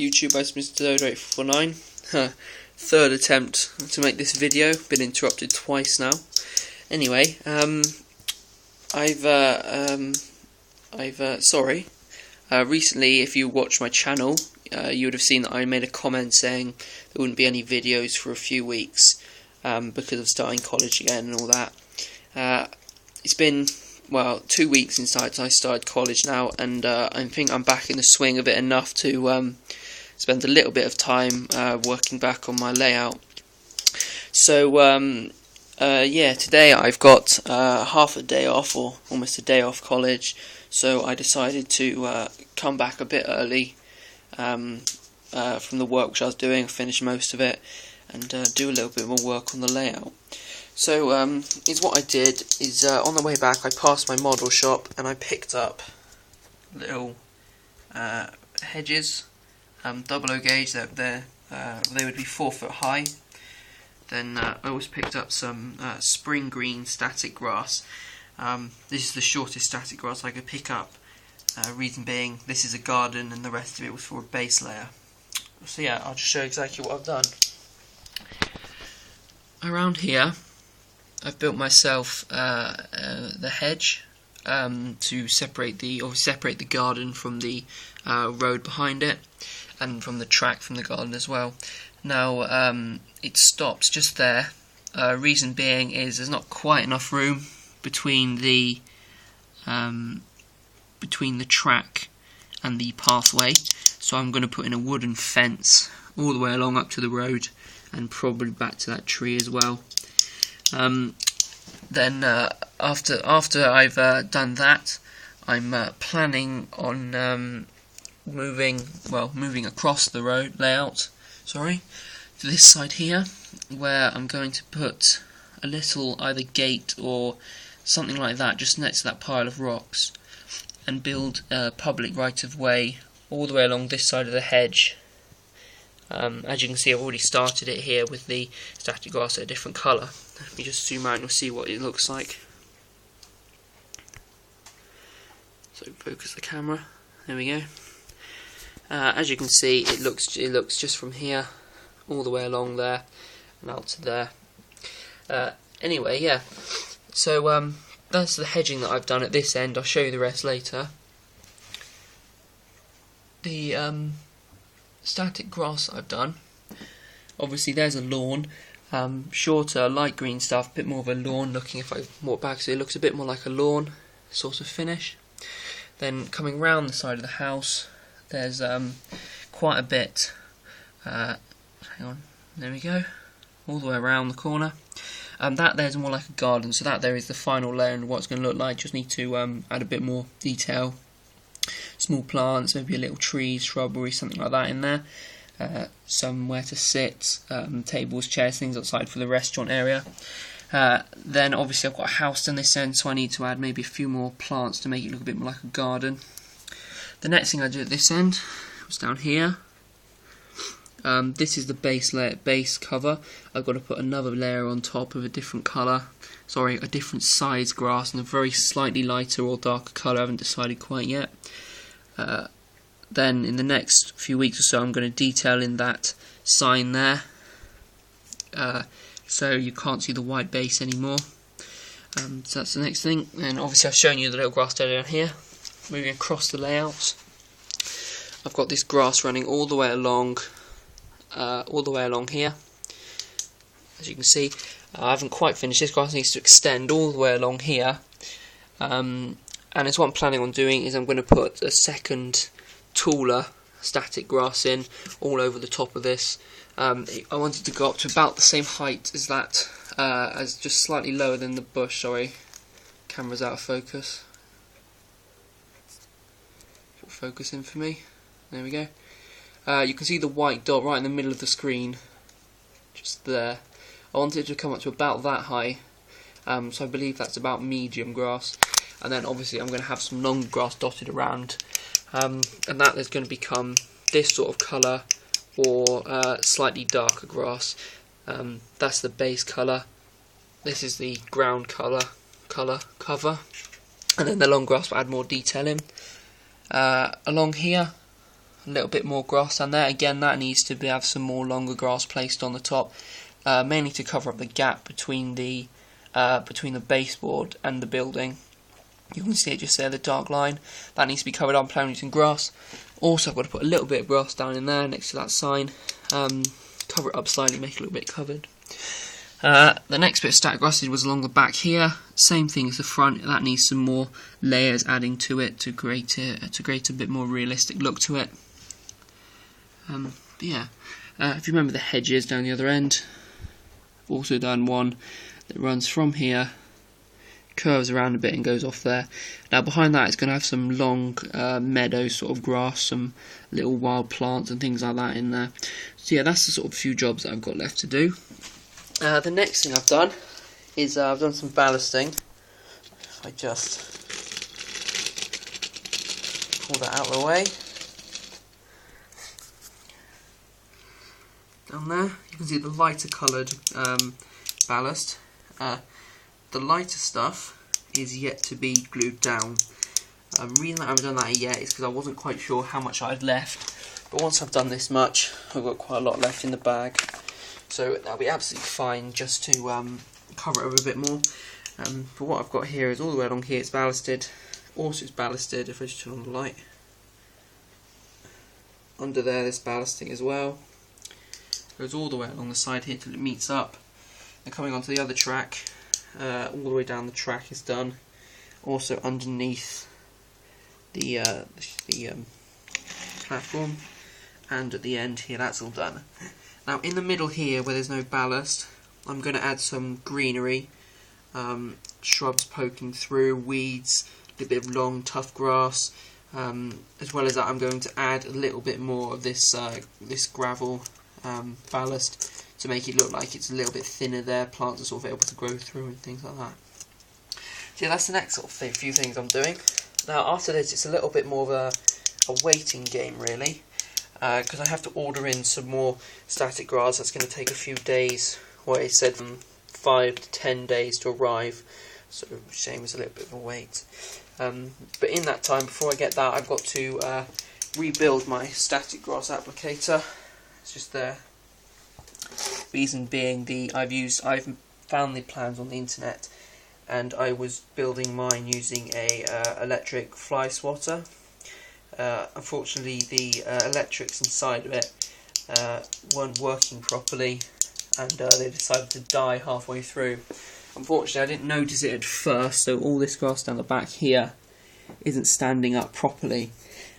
YouTube, it's Mr. Dodo849. Third attempt to make this video, been interrupted twice now. Anyway, recently, if you watch my channel, you would have seen that I made a comment saying there wouldn't be any videos for a few weeks because of starting college again and all that. It's been, well, 2 weeks since I started college now, and I think I'm back in the swing of it enough to spend a little bit of time working back on my layout. So yeah, today I've got half a day off, or almost a day off college, so I decided to come back a bit early from the work which I was doing, finish most of it, and do a little bit more work on the layout. So what I did is on the way back I passed my model shop and I picked up little hedges, double O gauge. They would be 4 foot high. Then I also picked up some spring green static grass. This is the shortest static grass I could pick up. Reason being, this is a garden and the rest of it was for a base layer. So yeah, I'll just show you exactly what I've done. Around here, I've built myself the hedge to separate the garden from the road behind it, and from the track from the garden as well. Now it stops just there. Reason being is there's not quite enough room between the track and the pathway, so I'm going to put in a wooden fence all the way along up to the road, and probably back to that tree as well. Then after I've done that, I'm planning on moving across the road layout, to this side here, where I'm going to put a little either gate or something like that just next to that pile of rocks, and build a public right of way all the way along this side of the hedge. As you can see, I've already started it here with the static grass at a different colour. Let me just zoom out and you'll see what it looks like. So focus the camera. There we go. As you can see, it looks just from here all the way along there and out to there. Anyway, yeah. So that's the hedging that I've done at this end. I'll show you the rest later. The static grass I've done, obviously there's a lawn, shorter light green stuff, a bit more of a lawn looking. If I walk back, so it looks a bit more like a lawn sort of finish. Then coming round the side of the house, there's quite a bit, hang on, there we go, all the way around the corner. That there's more like a garden, so that there is the final layer and what it's going to look like. Just need to add a bit more detail, small plants, maybe a little tree, shrubbery, something like that in there. Somewhere to sit, tables, chairs, things outside for the restaurant area. Then obviously I've got a house on this end, so I need to add maybe a few more plants to make it look a bit more like a garden. The next thing I do at this end was down here. This is the base cover. I've got to put another layer on top of a different colour, a different size grass, and a very slightly lighter or darker colour. I haven't decided quite yet. Then in the next few weeks or so, I'm going to detail in that sign there, so you can't see the white base anymore. So that's the next thing. And obviously I've shown you the little grass down here. Moving across the layout, I've got this grass running all the way along here. As you can see, I haven't quite finished. This grass needs to extend all the way along here, and it's what I'm planning on doing is I'm going to put a second taller static grass in all over the top of this. I wanted to go up to about the same height as that, as just slightly lower than the bush. Sorry, camera's out of focus. Focus in for me. There we go. You can see the white dot right in the middle of the screen, just there. I wanted it to come up to about that high, so I believe that's about medium grass. And then obviously I'm going to have some long grass dotted around, and that is going to become this sort of colour, or slightly darker grass. That's the base colour. This is the ground cover, and then the long grass will add more detail in. Along here, a little bit more grass down there. Again, that needs to have some more longer grass placed on the top, mainly to cover up the gap between the baseboard and the building. You can see it just there, the dark line. That needs to be covered up, planting some grass. Also, I've got to put a little bit of grass down in there next to that sign. Cover it up slightly, make it a little bit covered. The next bit of static grass was along the back here. Same thing as the front. That needs some more layers adding to it to create a bit more realistic look to it. Yeah. If you remember the hedges down the other end, I've also done one that runs from here, curves around a bit and goes off there. Now behind that it's going to have some long meadow sort of grass, some little wild plants and things like that in there. So yeah, that's the sort of few jobs that I've got left to do. The next thing I've done is I've done some ballasting. If I just pull that out of the way. Down there you can see the lighter coloured ballast. The lighter stuff is yet to be glued down. The reason I haven't done that yet is because I wasn't quite sure how much I had left, but once I've done this much, I've got quite a lot left in the bag, so that'll be absolutely fine just to cover it over a bit more. But what I've got here is all the way along here, it's ballasted. Also it's ballasted, if I just turn on the light. Under there's ballasting as well. Goes all the way along the side here till it meets up. And coming onto the other track, all the way down the track is done. Also underneath the platform, and at the end here, that's all done. Now in the middle here, where there's no ballast, I'm going to add some greenery, shrubs poking through, weeds, a little bit of long tough grass. As well as that, I'm going to add a little bit more of this gravel ballast to make it look like it's a little bit thinner there, plants are sort of able to grow through and things like that. So yeah, that's the next sort of few things I'm doing. Now after this, it's a little bit more of a waiting game really, because I have to order in some more static grass. That's going to take a few days, what it said, from 5 to 10 days to arrive, so shame it's a little bit of a wait. But in that time, before I get that, I've got to rebuild my static grass applicator. It's just there. Reason being, I've found the plans on the internet, and I was building mine using a electric fly swatter. Unfortunately, the electrics inside of it weren't working properly, and they decided to die halfway through. Unfortunately, I didn't notice it at first, so all this grass down the back here isn't standing up properly.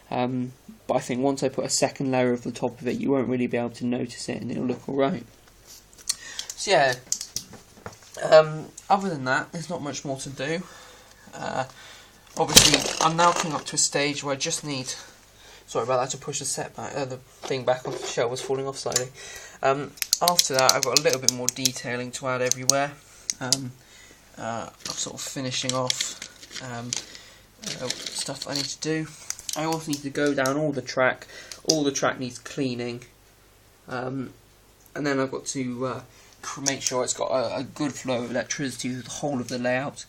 But I think once I put a second layer over the top of it, you won't really be able to notice it, and it'll look alright. So yeah, other than that, there's not much more to do. Obviously, I'm now coming up to a stage where I just need, sorry about that, to push the thing back off. The shell was falling off slightly. After that, I've got a little bit more detailing to add everywhere. I'm sort of finishing off stuff I need to do. I also need to go down all the track. All the track needs cleaning, and then I've got to make sure it's got a good flow of electricity through the whole of the layout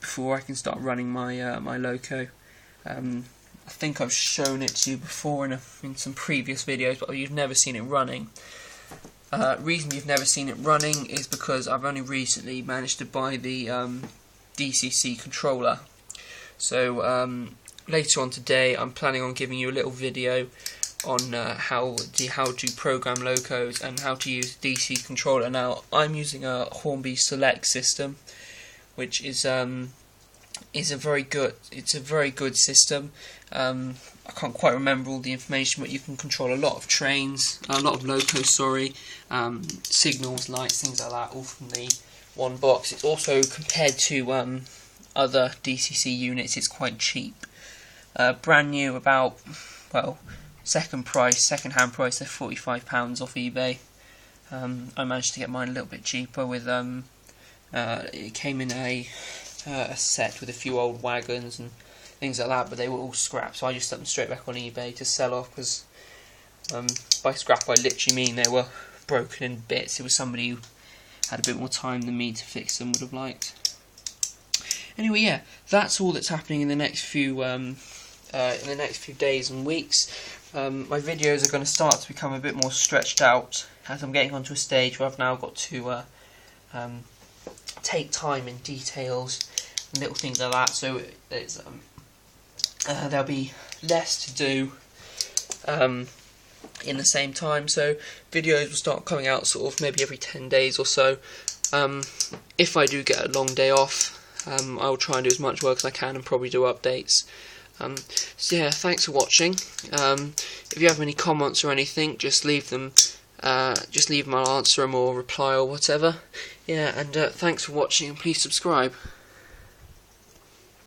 before I can start running my my loco. I think I've shown it to you before in some previous videos, but you've never seen it running. Reason you've never seen it running is because I've only recently managed to buy the DCC controller. So later on today, I'm planning on giving you a little video on how to program locos and how to use the DC controller. Now, I'm using a Hornby Select system, which is a very good system. I can't quite remember all the information, but you can control a lot of trains, a lot of locos, signals, lights, things like that, all from the one box. It's also, compared to other DCC units, it's quite cheap. Brand new, about, well, second-hand price, they're £45 off eBay. I managed to get mine a little bit cheaper with it came in a set with a few old wagons and things like that, but they were all scrap, so I just stuck them straight back on eBay to sell off, because by scrap I literally mean they were broken in bits. It was somebody who had a bit more time than me to fix them would have liked. Anyway, yeah, that's all that's happening in the next few in the next few days and weeks. My videos are going to start to become a bit more stretched out as I'm getting onto a stage where I've now got to take time in details and little things like that, so it's, there'll be less to do in the same time, so videos will start coming out sort of maybe every 10 days or so. If I do get a long day off, I will try and do as much work as I can and probably do updates. So yeah, thanks for watching. If you have any comments or anything, just leave them. I'll answer them or reply or whatever. Yeah, and thanks for watching, and please subscribe.